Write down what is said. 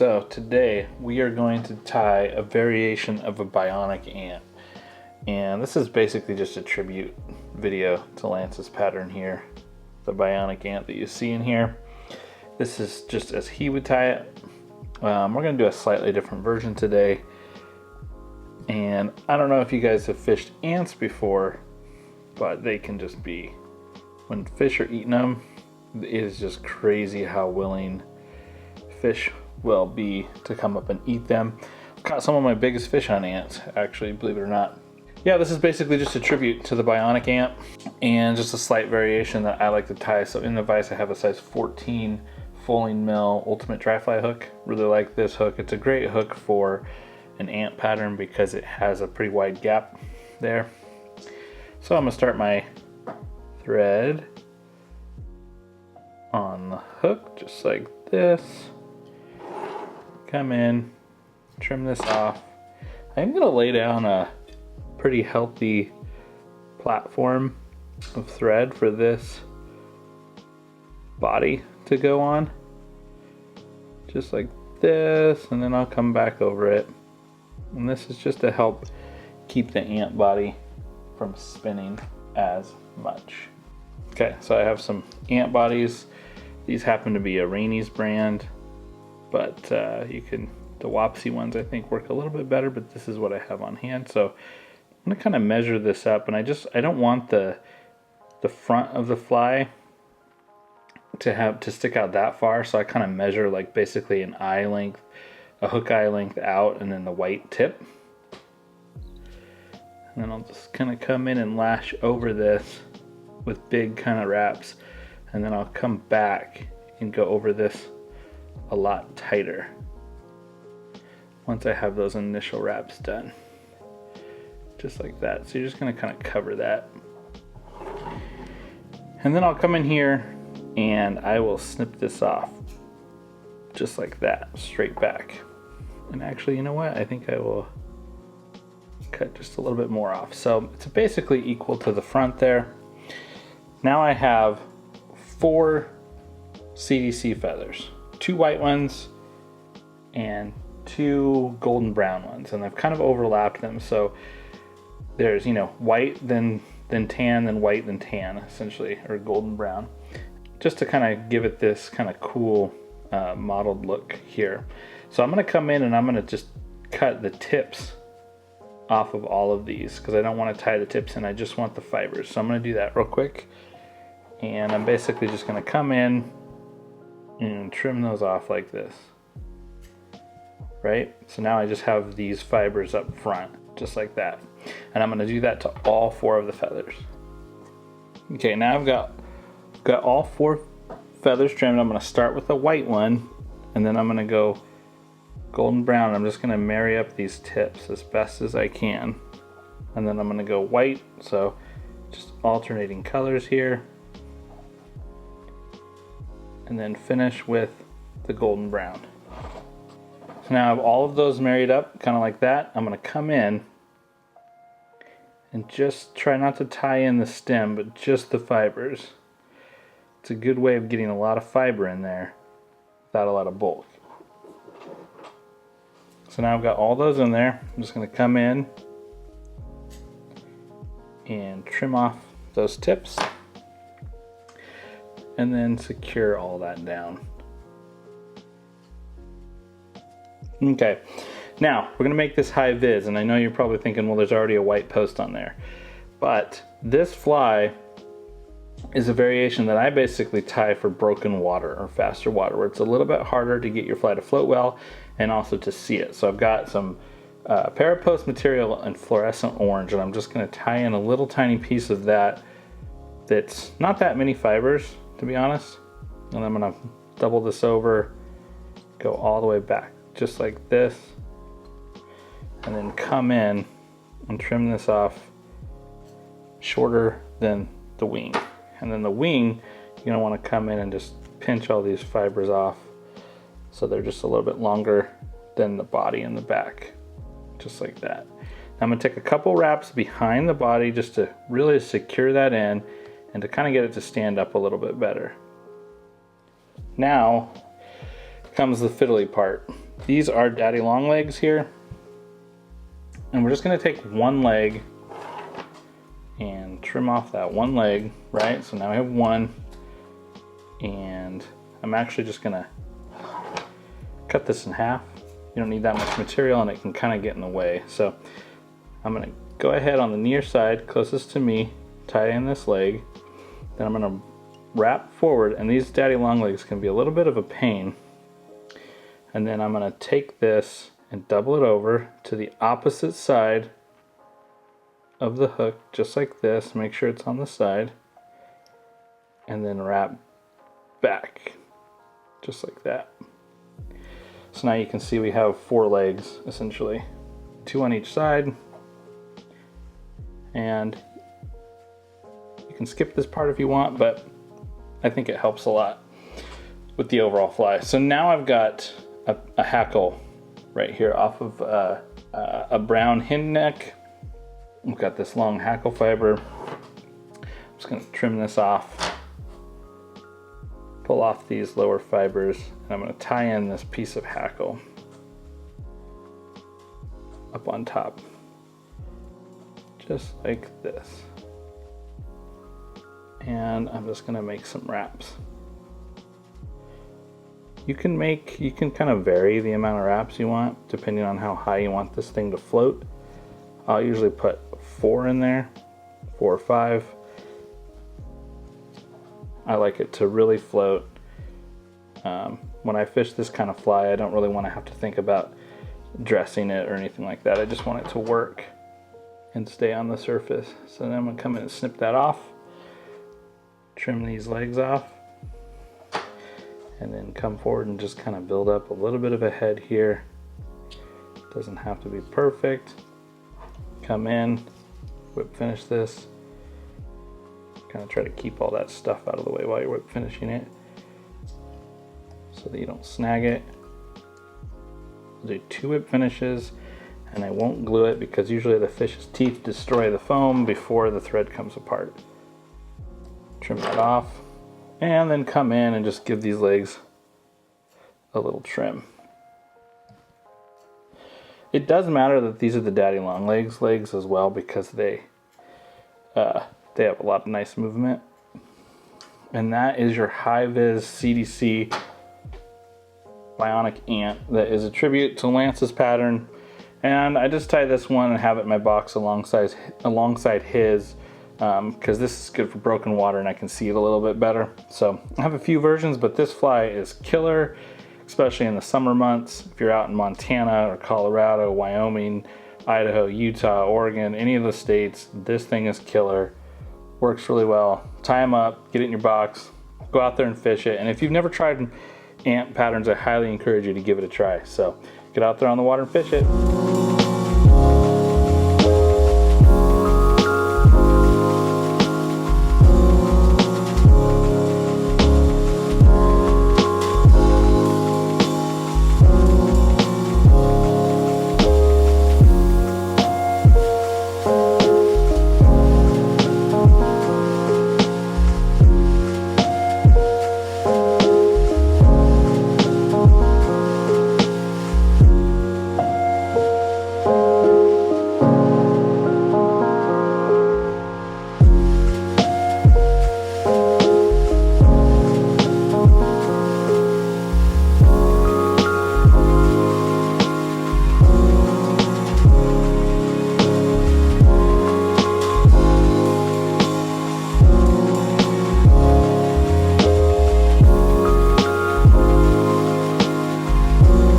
So today we are going to tie a variation of a bionic ant. And this is basically just a tribute video to Lance's pattern here. The bionic ant that you see in here. This is just as he would tie it. We're going to do a slightly different version today. And I don't know if you guys have fished ants before, but they can just be, when fish are eating them, it is just crazy how willing fish will be to come up and eat them. I've caught some of my biggest fish on ants, actually, believe it or not. Yeah, this is basically just a tribute to the bionic ant and just a slight variation that I like to tie. So in the vise I have a size 14 Fulling Mill Ultimate Dry Fly hook. Really like this hook. It's a great hook for an ant pattern because it has a pretty wide gap there. So I'm gonna start my thread on the hook just like this. Come in, trim this off. I'm gonna lay down a pretty healthy platform of thread for this body to go on. Just like this, and then I'll come back over it. And this is just to help keep the ant body from spinning as much. Okay, so I have some ant bodies. These happen to be a Rainey's brand, but you can, the Wapsi ones I think work a little bit better, but this is what I have on hand. So I'm gonna kind of measure this up, and I don't want the front of the fly to stick out that far, so I kind of measure like basically an eye length, a hook eye length out, and then the white tip. And then I'll just kind of come in and lash over this with big kind of wraps, and then I'll come back and go over this a lot tighter once I have those initial wraps done. Just like that. So you're just going to kind of cover that. And then I'll come in here and I will snip this off just like that, straight back. And actually, you know what? I think I will cut just a little bit more off. So it's basically equal to the front there. Now I have 4 CDC feathers, 2 white ones and 2 golden brown ones, and I've kind of overlapped them. So there's, you know, white, then tan, then white, then tan, essentially, or golden brown, just to kind of give it this kind of cool mottled look here. So I'm going to come in and I'm going to just cut the tips off of all of these because I don't want to tie the tips in. I just want the fibers. So I'm going to do that real quick. And I'm basically just going to come in and trim those off like this. Right? So now I just have these fibers up front, just like that. And I'm going to do that to all 4 of the feathers. Okay, now I've got all 4 feathers trimmed. I'm going to start with the white one, and then I'm going to go golden brown. I'm just going to marry up these tips as best as I can. And then I'm going to go white, so just alternating colors here. And then finish with the golden brown. So now I have all of those married up, kind of like that. I'm going to come in and just try not to tie in the stem, but just the fibers. It's a good way of getting a lot of fiber in there without a lot of bulk. So now I've got all those in there. I'm just going to come in and trim off those tips and then secure all that down. Okay, now we're going to make this Hi-Vis, and I know you're probably thinking, well, there's already a white post on there. But this fly is a variation that I basically tie for broken water or faster water, where it's a little bit harder to get your fly to float well and also to see it. So I've got some parapost material in fluorescent orange, and I'm just going to tie in a little tiny piece of that that's not that many fibers, to be honest. And I'm going to double this over, go all the way back just like this, and then come in and trim this off shorter than the wing. And then the wing, you're going to want to come in and just pinch all these fibers off so they're just a little bit longer than the body and the back, just like that. Now I'm going to take a couple wraps behind the body just to really secure that in and to kind of get it to stand up a little bit better. Now comes the fiddly part. these are daddy long legs here. And we're just gonna take one leg and trim off that one leg, right? So now we have one, and I'm actually just gonna cut this in half. You don't need that much material and it can kind of get in the way. So I'm gonna go ahead on the near side, closest to me, tie in this leg. Then I'm gonna wrap forward, and these daddy long legs can be a little bit of a pain. And then I'm gonna take this and double it over to the opposite side of the hook, just like this. Make sure it's on the side, and then wrap back, just like that. So now you can see we have 4 legs, essentially. 2 on each side. And you can skip this part if you want, but I think it helps a lot with the overall fly. So now I've got a hackle right here off of a brown hen neck. We've got this long hackle fiber. I'm just gonna trim this off, pull off these lower fibers, and I'm gonna tie in this piece of hackle up on top, just like this. And I'm just gonna make some wraps. You can kind of vary the amount of wraps you want depending on how high you want this thing to float. I'll usually put 4 in there, 4 or 5. I like it to really float. When I fish this kind of fly, I don't really want to have to think about dressing it or anything like that. I just want it to work and stay on the surface. So then I'm gonna come in and snip that off, trim these legs off, and then come forward and just kind of build up a little bit of a head here. Doesn't have to be perfect. Come in, whip finish this. Kind of try to keep all that stuff out of the way while you're whip finishing it, so that you don't snag it. I'll do 2 whip finishes, and I won't glue it because usually the fish's teeth destroy the foam before the thread comes apart. Trim that off, and then come in and just give these legs a little trim. It does matter that these are the daddy long legs as well, because they have a lot of nice movement. And that is your Hi-Vis CDC Bionic ant that is a tribute to Lance's pattern. And I just tie this one and have it in my box alongside his, because this is good for broken water and I can see it a little bit better. So I have a few versions, but this fly is killer, especially in the summer months. If you're out in Montana or Colorado, Wyoming, Idaho, Utah, Oregon, any of the states, this thing is killer. Works really well. Tie them up, get it in your box, go out there and fish it. And if you've never tried ant patterns, I highly encourage you to give it a try. So get out there on the water and fish it.